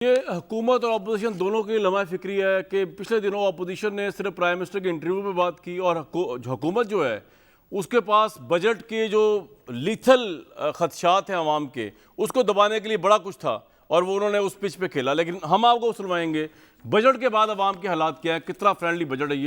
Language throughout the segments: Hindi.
ये हुकूमत और अपोजिशन दोनों की लम्हा फिक्री है कि पिछले दिनों अपोजिशन ने सिर्फ प्राइम मिनिस्टर के इंटरव्यू पे बात की और हुकूमत जो है उसके पास बजट के जो लीथल खदशात हैं अवाम के उसको दबाने के लिए बड़ा कुछ था और वो उन्होंने उस पिच पे खेला। लेकिन हम आपको सुनवाएंगे बजट के बाद अवाम के हालात क्या है, कितना फ्रेंडली बजट है।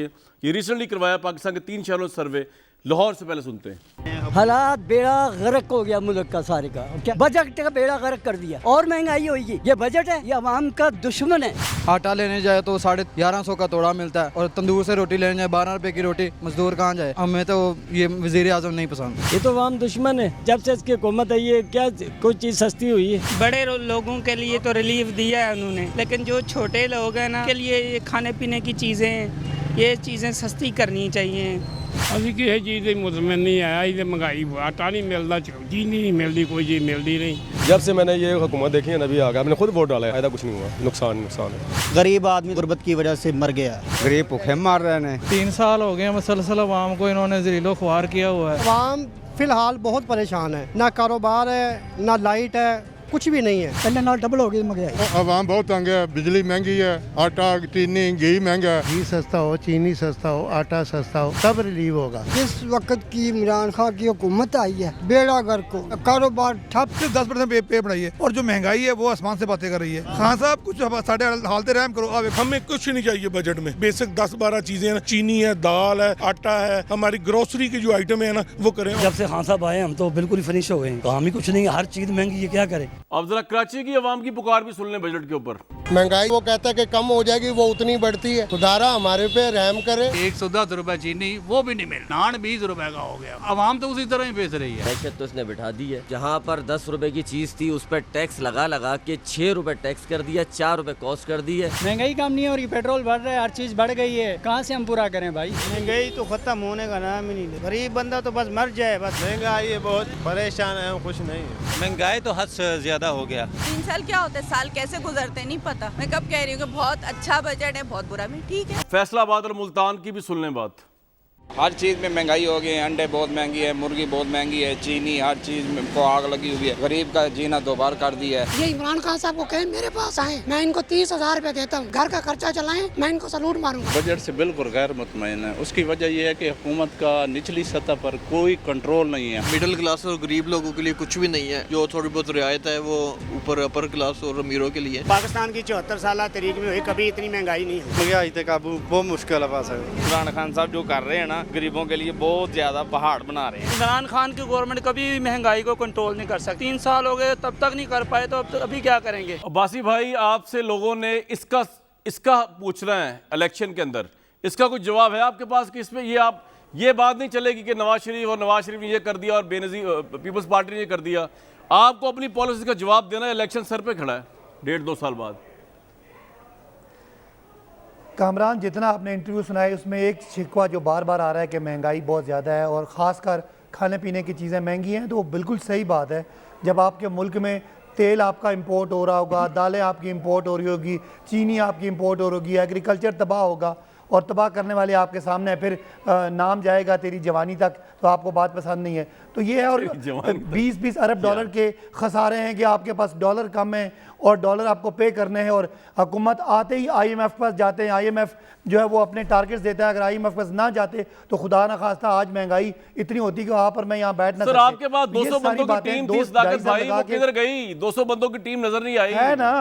ये रिसेंटली करवाया पाकिस्तान के 3 शहरों से सर्वे। लाहौर से पहले सुनते हैं। हालात बेड़ा गर्क हो गया मुल्क का सारे का, क्या बजट का बेड़ा गर्क कर दिया और महंगाई होगी। ये बजट है, ये अवाम का दुश्मन है। आटा लेने जाए तो 1150 का तोड़ा मिलता है और तंदूर से रोटी लेने जाए 12 रुपए की रोटी, मजदूर कहाँ जाए। हमें तो ये वजीर आजम नहीं पसंद। ये तो अवाम दुश्मन है। जब से इसकी हुकूमत आई है क्या कोई चीज सस्ती हुई है? बड़े लोगों के लिए तो रिलीफ दिया है उन्होंने, लेकिन जो छोटे लोग हैं ना के लिए ये खाने पीने की चीज़ें हैं, ये चीज़ें सस्ती करनी चाहिए। ਅਸੀਂ ਕਿਸੇ चीज़ की मुतमन नहीं आया। इधर महंगाई आटा नहीं मिलता, चीज़ नहीं मिलती, कोई चीज़ मिलती नहीं। जब से मैंने ये हुकूमत देखी है नबी आ गया, मैंने खुद वोट डाला है, फायदा कुछ नहीं हुआ, नुकसान है। गरीब आदमी गुर्बत की वजह से मर गया, गरीब भूखे मर रहे हैं। 3 साल हो गए मुसलसल अवाम को इन्होंने जरीलो ख्वार किया हुआ है। अवाम फिलहाल बहुत परेशान है, ना कारोबार है ना लाइट है, कुछ भी नहीं है। पहले नाल डबल हो गई महंगाई। आवाम बहुत तंग है, बिजली महंगी है, आटा चीनी घी महंगा है। घी सस्ता हो, चीनी सस्ता हो, आटा सस्ता हो, सब रिलीव होगा। जिस वक्त की इमरान खान की हुकूमत आई है बेड़ा गर्क को, कारोबार ठप। 10% पे बढ़ाई है और जो महंगाई है वो आसमान से बातें कर रही है। खान साहब कुछ साढ़े हालते रहम करो। हमें कुछ नहीं चाहिए बजट में, बेसिक 10-12 चीजें हैं, चीनी है, दाल है, आटा है, हमारी ग्रोसरी की जो आइटम है ना वो करें। जब से खान साहब आए हम तो बिल्कुल ही फिनिश हो गए, काम ही कुछ नहीं है, हर चीज महंगी है, क्या करें। अब जरा कराची की अवाम की पुकार भी सुन लें बजट के ऊपर। महंगाई वो कहता है कि कम हो जाएगी, वो उतनी बढ़ती है। खुदारा हमारे पे रहम करे। 110 रुपए चीनी वो भी नहीं मिल, नान 20 रुपए का हो गया। आवाम तो उसी तरह ही बेच रही है। दहशत तो इसने बिठा दी है। जहाँ पर 10 रुपए की चीज थी उस पर टैक्स लगा के 6 रुपए टैक्स कर दिया, 4 रुपए कॉस्ट कर दी है। महंगाई कम नहीं हो रही, पेट्रोल बढ़ रहा है, हर चीज बढ़ गई है, कहाँ से हम पूरा करें भाई। महंगाई तो खत्म होने का नाम ही नहीं। गरीब बंदा तो बस मर जाए बस। महंगाई है, बहुत परेशान है, खुश नहीं है। महंगाई तो हद से ज्यादा हो गया। 3 साल क्या होता है, साल कैसे गुजरते नहीं पता। मैं कब कह रही हूँ कि बहुत अच्छा बजट है, बहुत बुरा भी ठीक है। फैसलाबाद और मुल्तान की भी सुन लें बात। हर चीज़ में महंगाई हो गई है। अंडे बहुत महंगी है, मुर्गी बहुत महंगी है, चीनी, हर चीज़ में को आग लगी हुई है। गरीब का जीना दोबार कर दिया है। ये इमरान खान साहब को कहे मेरे पास आए, मैं इनको 30,000 रुपए देता हूँ, घर का खर्चा चलाएं, मैं इनको सलूट मारूंगा। बजट से बिल्कुल गैर मुतमईन है। उसकी वजह यह है कि हुकूमत का निचली सतह पर कोई कंट्रोल नहीं है। मिडिल क्लास और गरीब लोगों के लिए कुछ भी नहीं है। जो थोड़ी बहुत रियायत है वो ऊपर अपर क्लास और अमीरों के लिए। पाकिस्तान की 74 साल तरीक में हुई, कभी इतनी महंगाई नहीं है। महंगाई पे काबू बहुत मुश्किल है। पास इमरान खान साहब जो कर रहे हैं ना, गरीबों के लिए बहुत ज्यादा पहाड़ बना रहे हैं। इमरान खान की गवर्नमेंट कभी भी महंगाई को कंट्रोल नहीं कर सकती। 3 साल हो गए तब तक नहीं कर पाए, तो अभी क्या करेंगे। बासी भाई, आपसे लोगों ने इसका पूछना है इलेक्शन के अंदर, इसका कुछ जवाब है आपके पास कि इसमें ये बात नहीं चलेगी कि नवाज शरीफ ने ये कर दिया और बेनजीर पीपल्स पार्टी ने ये कर दिया। आपको अपनी पॉलिसी का जवाब देना है। इलेक्शन सर पे खड़ा है 1.5-2 साल बाद। कामरान, जितना आपने इंटरव्यू सुनाए उसमें एक शिकवा जो बार बार आ रहा है कि महंगाई बहुत ज़्यादा है और ख़ासकर खाने पीने की चीज़ें महंगी हैं, तो वो बिल्कुल सही बात है। जब आपके मुल्क में तेल आपका इंपोर्ट हो रहा होगा, दालें आपकी इंपोर्ट हो रही होगी, चीनी आपकी इंपोर्ट हो रही होगी, एग्रीकल्चर तबाह होगा और तबाह करने वाले आपके सामने है, फिर नाम जाएगा तेरी जवानी तक, तो आपको बात पसंद नहीं है। तो ये है। और 20-20 अरब डॉलर के खसारे हैं कि आपके पास डॉलर कम है और डॉलर आपको पे करने हैं और हुकूमत आते ही IMF पास जाते हैं। IMF जो है वो अपने टारगेट्स देता है। अगर IMF पास ना जाते तो खुदा ना खास्ता आज महंगाई इतनी होती कि वहाँ पर मैं यहाँ बैठ ना सर, आपके पास 200 बंदों की टीम, 30 लाख भाई, वो किधर गई? 200 बंदों की टीम नजर नहीं आई है ना।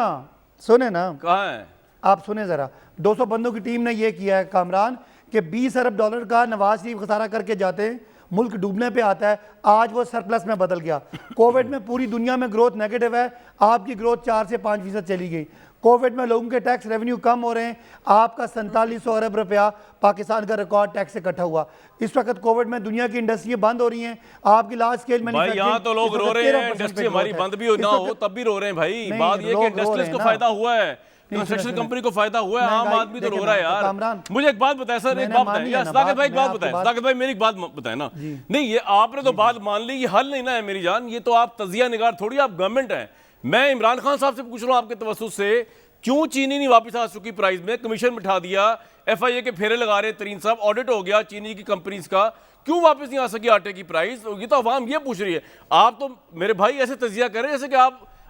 सुने ना, कहाँ है? आप सुने ज़रा। 200 बंदों की टीम ने यह किया है कामरान कि 20 अरब डॉलर का नवाज शरीफ खसारा करके जाते हैं, मुल्क डूबने पे आता है। आज वो सरप्लस में बदल गया। कोविड में पूरी दुनिया में ग्रोथ नेगेटिव है, आपकी ग्रोथ 4 से 5% चली गई। कोविड में लोगों के टैक्स रेवेन्यू कम हो रहे हैं, आपका 4700 अरब रुपया पाकिस्तान का रिकॉर्ड टैक्स से इकट्ठा हुआ। इस वक्त कोविड में दुनिया की इंडस्ट्री बंद हो रही हैं, आपकी लार्ज स्केल में यहाँ तो लोग रो रहे हैं, इंडस्ट्री हमारी बंद भी ना हो तब भी रो रहे हैं भाई। बात ये कि इंडस्ट्रीज को फायदा हुआ है, कंस्ट्रक्शन कंपनी को फायदा हुआ है, आम आदमी तो रो रहा है यार। मुझे एक बात बताए सर, एक बात बताए साकिब भाई, एक बात बताए साकिब भाई, मेरी एक बात बताए ना। नहीं, ये आपने तो बात मान ली, ये हल नहीं ना है मेरी जान। ये तो आप तजिया निगार थोड़ी, आप गवर्नमेंट है। मैं इमरान खान साहब से पूछ रहा हूँ आपके तवस्सुस से, क्यों चीनी नहीं वापस आ चुकी प्राइस में? कमीशन बिठा दिया, FIA के फेरे लगा रहे तरीन साहब, ऑडिट हो गया चीनी की कंपनीज का, क्यों वापस नहीं आ सकी आटे की प्राइस? ये तो अवाम ये पूछ रही है। आप तो मेरे भाई ऐसे तजिया कर रहे हैं जैसे कि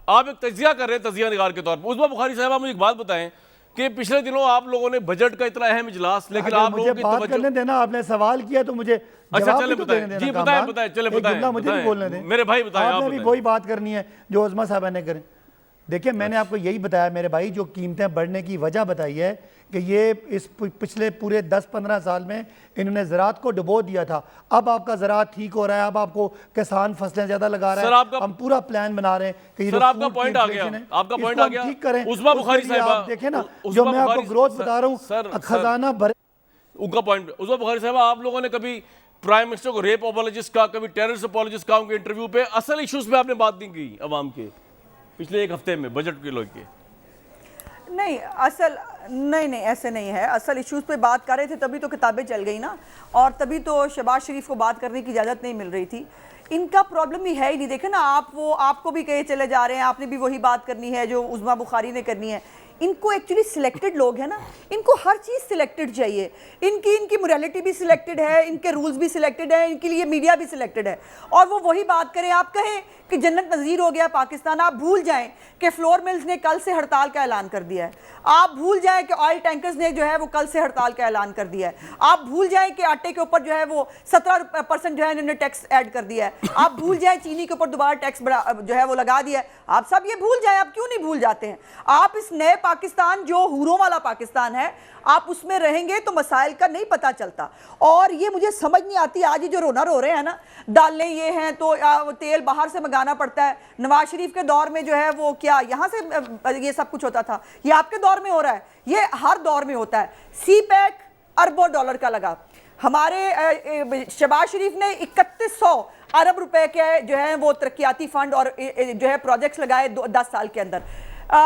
आप एक तजिया कर रहे हैं तजिया निगार के तौर पर। उस्मा बुखारी साहब, आप मुझे एक बात बताएं कि पिछले दिनों आप लोगों ने बजट का इतना अहम इजलास, लेकिन आप लोगों की बात करने देना, आपने सवाल किया तो मुझे अच्छा चले बताएं जी, बताएं चले बताएं, मुझे भी बोलने दें मेरे भाई, बताएं आपने भी वही बात करनी है जो उस्मा साहब ने करें। देखिए मैंने आपको यही बताया मेरे भाई, जो कीमतें बढ़ने की वजह बताई है कि ये इस पिछले पूरे 10-15 साल में इन्होंने ज़राअत को डुबो दिया था। अब आपका ज़राअत ठीक हो रहा है, अब आपको किसान फसलें ज़्यादा लगा रहा है, हम पूरा प्लान बना रहे हैं कि सर आपका पॉइंट आ गया, आपका पॉइंट आ गया, ठीक करें। उस्मा बुखारी साहब आप देखें ना, जो मैं आपको ग्रोथ बता रहा हूँ, खजाना भरे उनका पॉइंट। उस्मा बुखारी साहब, आप लोगों ने कभी प्राइम मिनिस्टर को रेप अपोलॉजिस्ट का, कभी टेररिस्ट अपोलॉजिस्ट का उनके इंटरव्यू पे असल इश्यूज पे आपने बात नहीं की अवाम के पिछले एक हफ्ते में बजट के लोग के? नहीं असल नहीं ऐसे नहीं है। असल इश्यूज पे बात कर रहे थे तभी तो किताबें चल गई ना, और तभी तो शहबाज शरीफ को बात करने की इजाज़त नहीं मिल रही थी। इनका प्रॉब्लम ही है ही नहीं। देखे ना आप, वो आपको भी कहे चले जा रहे हैं, आपने भी वही बात करनी है जो उस्मा बुखारी ने करनी है। इनको एक्चुअली सिलेक्टेड लोग हैं ना, इनको हर चीज़ सिलेक्टेड चाहिए। इनकी मोरालिटी भी सिलेक्टेड है, इनके रूल्स भी सिलेक्टेड है, इनके लिए मीडिया भी सिलेक्टेड है। और वो वही बात करें, आप कहें कि जन्नत नज़ीर हो गया पाकिस्तान, आप भूल जाएं कि फ्लोर मिल्स ने कल से हड़ताल का ऐलान कर दिया है। आप भूल जाएं कि ऑयल टैंकर्स ने जो है वो कल से हड़ताल का ऐलान कर दिया है। आप भूल जाएं कि आटे के ऊपर जो है वो 17% जो है इन्होंने टैक्स ऐड कर दिया है। आप भूल जाएं चीनी के ऊपर दोबारा टैक्स जो है वो लगा दिया है। आप सब ये भूल जाएं, आप क्यों नहीं भूल जाते हैं? आप इस नए पाकिस्तान जो हूरों वाला पाकिस्तान है, आप उसमें रहेंगे तो मसाइल का नहीं पता चलता। और ये मुझे समझ नहीं आती, आज ये जो रोना रो रहे हैं ना, दालें ये हैं तो तेल बाहर से मंगाना पड़ता है। नवाज शरीफ के दौर में जो है वो क्या यहाँ से ये सब कुछ होता था? ये आपके दौर में हो रहा है, ये हर दौर में होता है। सी पैक अरबों डॉलर का लगा। हमारे शहबाज शरीफ ने 3100 अरब रुपए के जो है वो तरक्याती फंड और जो है प्रोजेक्ट्स लगाए 10 साल के अंदर।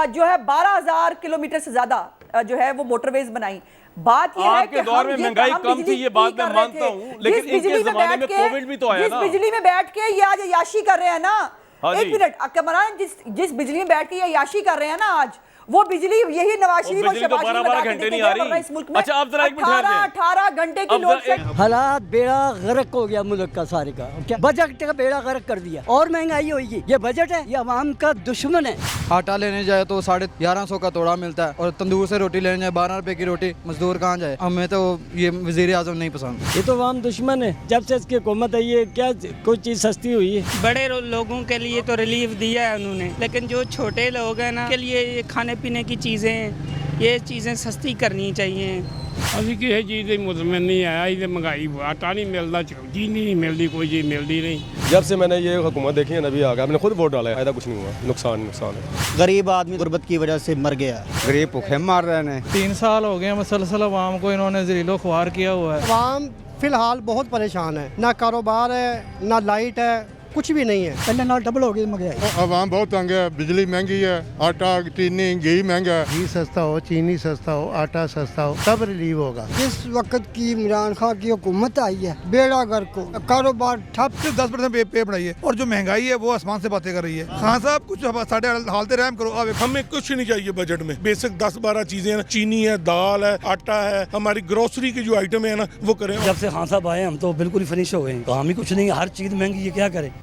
जो है 12,000 किलोमीटर से ज्यादा जो है वो मोटरवेज बनाई। बात यह है कि दौर में महंगाई कम थी, ये बात मैं मानता हूं, लेकिन इनके जमाने में कोविड भी तो आया ना। जिस बिजली में बैठ के ये आज अय्याशी कर रहे हैं ना, एक मिनट कमरान, जिस बिजली में बैठ के ये अय्याशी कर रहे हैं ना आज, वो बिजली यही नवाज शरीफ और शहबाज शरीफ लगा के देते हैं इस मुल्क में। अच्छा आप जरा एक मिनट 18 घंटे की लोड शेड। हालात बेड़ा गर्क हो गया मुल्क का सारे का। क्या बजट का बेड़ा गर्क कर दिया, और महंगाई होगी। ये बजट है, ये अवाम का दुश्मन है। आटा लेने जाए तो 1150 का तोड़ा मिलता है, और तंदूर से रोटी लेने जाए 12 रुपए की रोटी। मजदूर कहाँ जाए? हमें तो ये वजीर आजम नहीं पसंद। ये तो अवाम दुश्मन है। जब से इसकी हुकूमत आई है, क्या कोई चीज सस्ती हुई है? बड़े लोगों के लिए तो रिलीफ दिया है उन्होंने, लेकिन जो छोटे लोग हैं ना, के लिए खाने पीने की चीज़ें, ये चीज़ें सस्ती करनी चाहिए। अभी किसी चीज़ की मुतमन नहीं आया, इधर महंगाई, आटा नहीं मिलता, चीनी नहीं मिलती, कोई चीज़ मिलती नहीं। जब से मैंने ये हुकूमत देखी है नबी आ गया, मैंने खुद वोट डाला है, फायदा कुछ नहीं हुआ, नुकसान है। गरीब आदमी गुर्बत की वजह से मर गया, गरीब भूखे मर रहे हैं। 3 साल हो गए मुसलसल अवाम को इन्होंने जरीलो ख्वार किया हुआ है। अवाम फिलहाल बहुत परेशान है, ना कारोबार है, ना लाइट है, कुछ भी नहीं है। पहले ना डबल हो गई महंगाई। आवाम बहुत तंग है, बिजली महंगी है, आटा चीनी घी महंगा है। घी सस्ता हो, चीनी सस्ता हो, आटा सस्ता हो, सब रिलीव होगा। जिस वक्त की इमरान खान की हुकूमत आई है, बेड़ा गर्क को, कारोबार ठप। 10% पे बढ़ाई है, और जो महंगाई है वो आसमान से बातें कर रही है। खान साहब कुछ साढ़े हालते रहम करो। हमें कुछ नहीं चाहिए बजट में, बेसिक 10-12 चीजें, चीनी है, दाल है, आटा है, हमारी ग्रोसरी की जो आइटम है ना वो करें। जब से खान साहब आए हम तो बिल्कुल ही फिनिश हो गए, काम ही कुछ नहीं, हर चीज महंगी है, क्या करें।